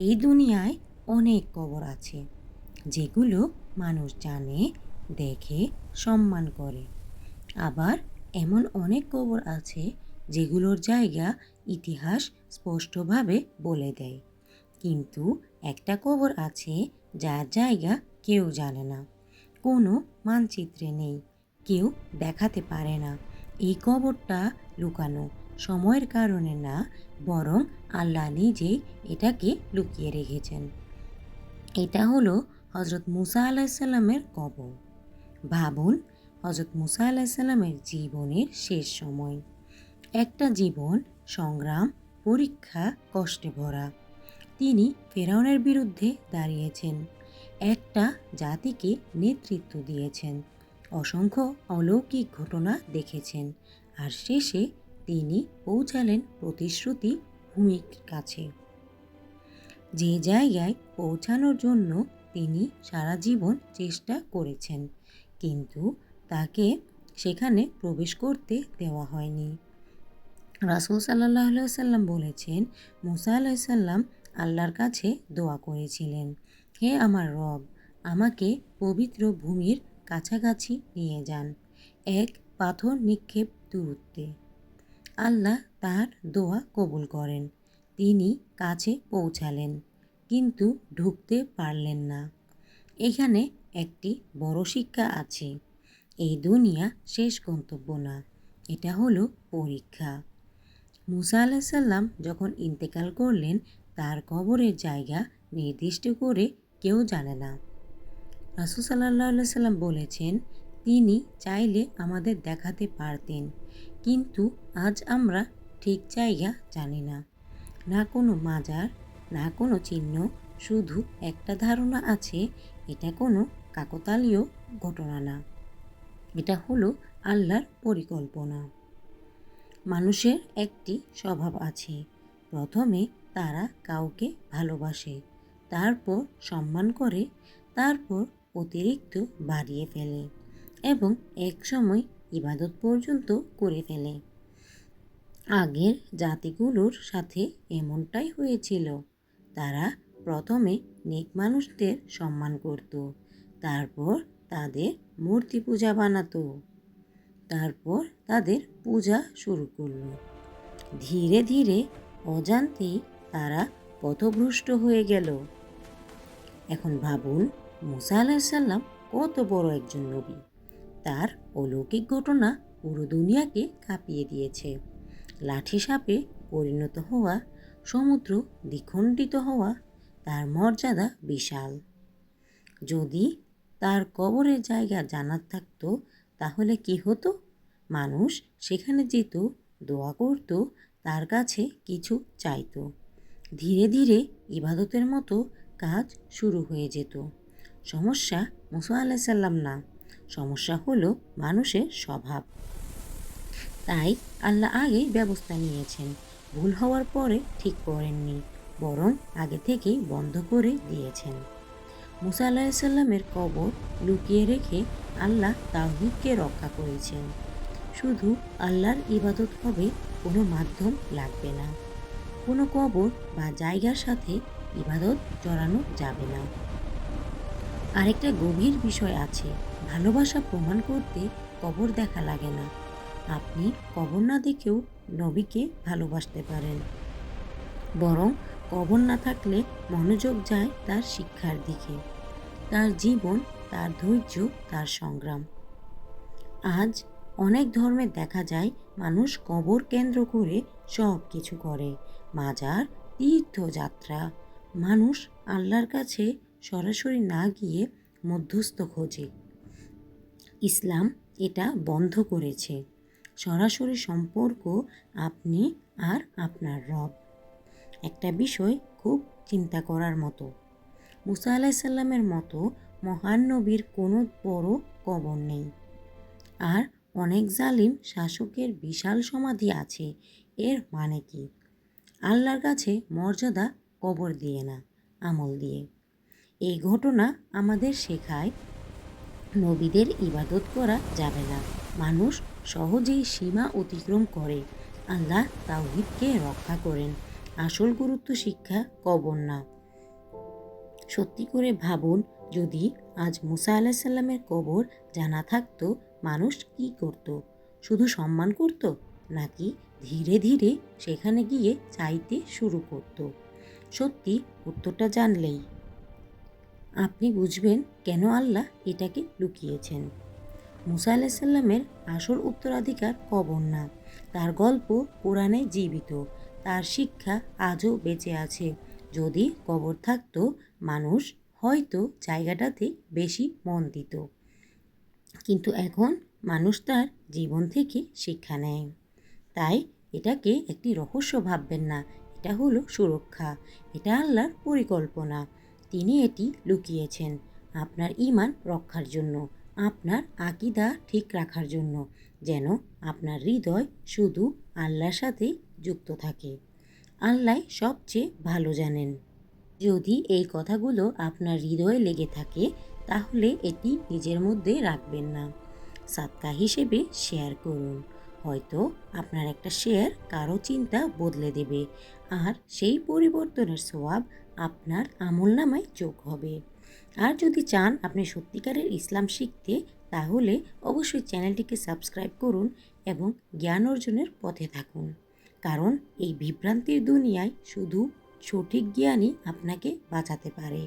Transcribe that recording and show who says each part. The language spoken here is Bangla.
Speaker 1: এই দুনিয়ায় অনেক কবর আছে যেগুলো মানুষ জানে, দেখে, সম্মান করে। আবার এমন অনেক কবর আছে যেগুলোর জায়গা ইতিহাস স্পষ্টভাবে বলে দেয়। কিন্তু একটা কবর আছে যার জায়গা কেউ জানে না, কোনো মানচিত্রে নেই, কেউ দেখাতে পারে না। এই কবরটা লুকানো সময়ের কারণে না, বরং আল্লাহ নিজেই এটাকে লুকিয়ে রেখেছেন। এটা হলো হজরত মুসা আলাইসাল্লামের কবর। ভাবুন, হজরত মুসা আলাইসাল্লামের জীবনের শেষ সময়। একটা জীবন সংগ্রাম, পরীক্ষা, কষ্টে ভরা। তিনি ফেরাউনের বিরুদ্ধে দাঁড়িয়েছেন, একটা জাতিকে নেতৃত্ব দিয়েছেন, অসংখ্য অলৌকিক ঘটনা দেখেছেন, আর শেষে তিনি পৌঁছালেন প্রতিশ্রুতি ভূমির কাছে, যে জায়গায় পৌঁছানোর জন্য তিনি সারা জীবন চেষ্টা করেছেন, কিন্তু তাকে সেখানে প্রবেশ করতে দেওয়া হয়নি। রাসূল সাল্লাল্লাহু আলাইহি ওয়াসাল্লাম বলেছেন, মুসা আলাইহিসসালাম আল্লাহর কাছে দোয়া করেছিলেন, হে আমার রব, আমাকে পবিত্র ভূমির কাছাকাছি নিয়ে যান, এক পাথর নিক্ষেপ দূরত্বে। আল্লাহ তার দোয়া কবুল করেন। তিনি কাছে পৌঁছালেন, কিন্তু ঢুকতে পারলেন না। এখানে একটি বড় শিক্ষা আছে। এই দুনিয়া শেষ গন্তব্য না, এটা হলো পরীক্ষা। মুসা আলাইসাল্লাম যখন ইন্তেকাল করলেন, তার কবরের জায়গা নির্দিষ্ট করে কেউ জানে না। রাসূল সাল্লাল্লাহু আলাইহি সাল্লাম বলেছেন, তিনি চাইলে আমাদের দেখাতে পারতেন, কিন্তু আজ আমরা ঠিক জায়গা জানি না। না কোনো মাজার, না কোনো চিহ্ন, শুধু একটা ধারণা আছে, এটা কোনো কাকতালীয় ঘটনা না, এটা হলো আল্লাহর পরিকল্পনা। মানুষের একটি স্বভাব আছে, প্রথমে তারা কাউকে ভালোবাসে, তারপর সম্মান করে, তারপর অতিরিক্ত বাড়িয়ে ফেলে এবং একসময় ইবাদত পর্যন্ত করে ফেলে। আগের জাতিগুলোর সাথে এমনটাই হয়েছিল। তারা প্রথমে নেক মানুষদের সম্মান করত, তারপর তাদের মূর্তি পূজা বানাতো, তারপর তাদের পূজা শুরু করল। ধীরে ধীরে অজান্তেই তারা পথভ্রষ্ট হয়ে গেল। এখন ভাবুন, মুসা আলাইসাল্লাম কত বড় একজন নবী। তার অলৌকিক ঘটনা পুরো দুনিয়াকে কাঁপিয়ে দিয়েছে। লাঠি সাপে পরিণত হওয়া, সমুদ্র দ্বিখণ্ডিত হওয়া, তার মর্যাদা বিশাল। যদি তার কবরের জায়গা জানা থাকতো, তাহলে কি হতো? মানুষ সেখানে যেত, দোয়া করত, তার কাছে কিছু চাইতো। ধীরে ধীরে ইবাদতের মতো কাজ শুরু হয়ে যেত। সমস্যা মুসা আলাইসাল্লাম না, সমস্যা হলো মানুষের স্বভাব। তাই আল্লাহ আগেই ব্যবস্থা নিয়েছেন, ভুল হওয়ার পরে ঠিক করেননি, বরং আগে থেকেই বন্ধ করে দিয়েছেন। মুসা আলাইসাল্লামের কবর লুকিয়ে রেখে আল্লাহ তাওহীদকে রক্ষা করেছেন। শুধু আল্লাহর ইবাদত হবে, কোনো মাধ্যম লাগবে না, কোনো কবর বা জায়গার সাথে ইবাদত জড়ানো যাবে না। আরেকটা গভীর বিষয় আছে, ভালোবাসা প্রমাণ করতে কবর দেখা লাগে না। আপনি কবর না দেখেও নবীকে ভালোবাসতে পারেন, বরং কবর না থাকলে মনোযোগ যায় তার শিক্ষার দিকে, তার জীবন, তার ধৈর্য, তার সংগ্রাম। আজ অনেক ধর্মে দেখা যায় মানুষ কবর কেন্দ্র করে সব কিছু করে, মাজার, তীর্থযাত্রা। মানুষ আল্লাহর কাছে সরাসরি না গিয়ে মধ্যস্থ খোঁজে। ইসলাম এটা বন্ধ করেছে। সরাসরি সম্পর্ক আপনি আর আপনার রব। একটা বিষয় খুব চিন্তা করার মতো, মুসা আলাইসাল্লামের মতো মহান নবীর কোনো বড় কবর নেই, আর অনেক জালিম শাসকের বিশাল সমাধি আছে। এর মানে কি? আল্লাহর কাছে মর্যাদা কবর দিয়ে না, আমল দিয়ে। এই ঘটনা আমাদের শেখায়, নবীদের ইবাদত করা যাবে না। মানুষ সহজেই সীমা অতিক্রম করে, আল্লাহ তাওহীদকে রক্ষা করেন। আসল গুরুত্ব শিক্ষা কবর না, সত্যি করে ভাবুন, যদি আজ মুসা আলাহিসাল্লামের কবর জানা থাকতো, মানুষ কি করত? শুধু সম্মান করত, নাকি ধীরে ধীরে সেখানে গিয়ে চাইতে শুরু করত? সত্যি উত্তরটা জানলেই আপনি বুঝবেন কেন আল্লাহ এটাকে লুকিয়েছেন। মুসা আলাহিসাল্লামের আসল উত্তরাধিকার কবর না, তার গল্প কোরআনে জীবিত, তার শিক্ষা আজও বেঁচে আছে। যদি কবর থাকতো, মানুষ হয়তো জায়গাটাতে বেশি মন দিত, কিন্তু এখন মানুষ তার জীবন থেকে শিক্ষা নেয়। তাই এটাকে একটি রহস্য ভাববেন না, এটা হলো সুরক্ষা, এটা আল্লাহর পরিকল্পনা। তিনি এটি লুকিয়েছেন আপনার ঈমান রক্ষার জন্য, আপনার আকীদা ঠিক রাখার জন্য, যেন আপনার হৃদয় শুধু আল্লাহর সাথে যুক্ত থাকে। আল্লাহ সবচেয়ে ভালো জানেন। যদি এই কথাগুলো আপনার হৃদয়ে লেগে থাকে, তাহলে এটি নিজের মধ্যে রাখবেন না, সাদকা হিসেবে শেয়ার করুন। হয়তো আপনার একটা শেয়ার কারো চিন্তা বদলে দেবে, আর সেই পরিবর্তনের সওয়াব আপনার আমলনামায় যোগ হবে। আর যদি চান আপনি সত্যিকারের ইসলাম শিখতে, তাহলে অবশ্যই চ্যানেলটিকে সাবস্ক্রাইব করুন এবং জ্ঞান অর্জনের পথে থাকুন। কারণ এই বিভ্রান্তির দুনিয়ায় শুধু সঠিক জ্ঞানই আপনাকে বাঁচাতে পারে।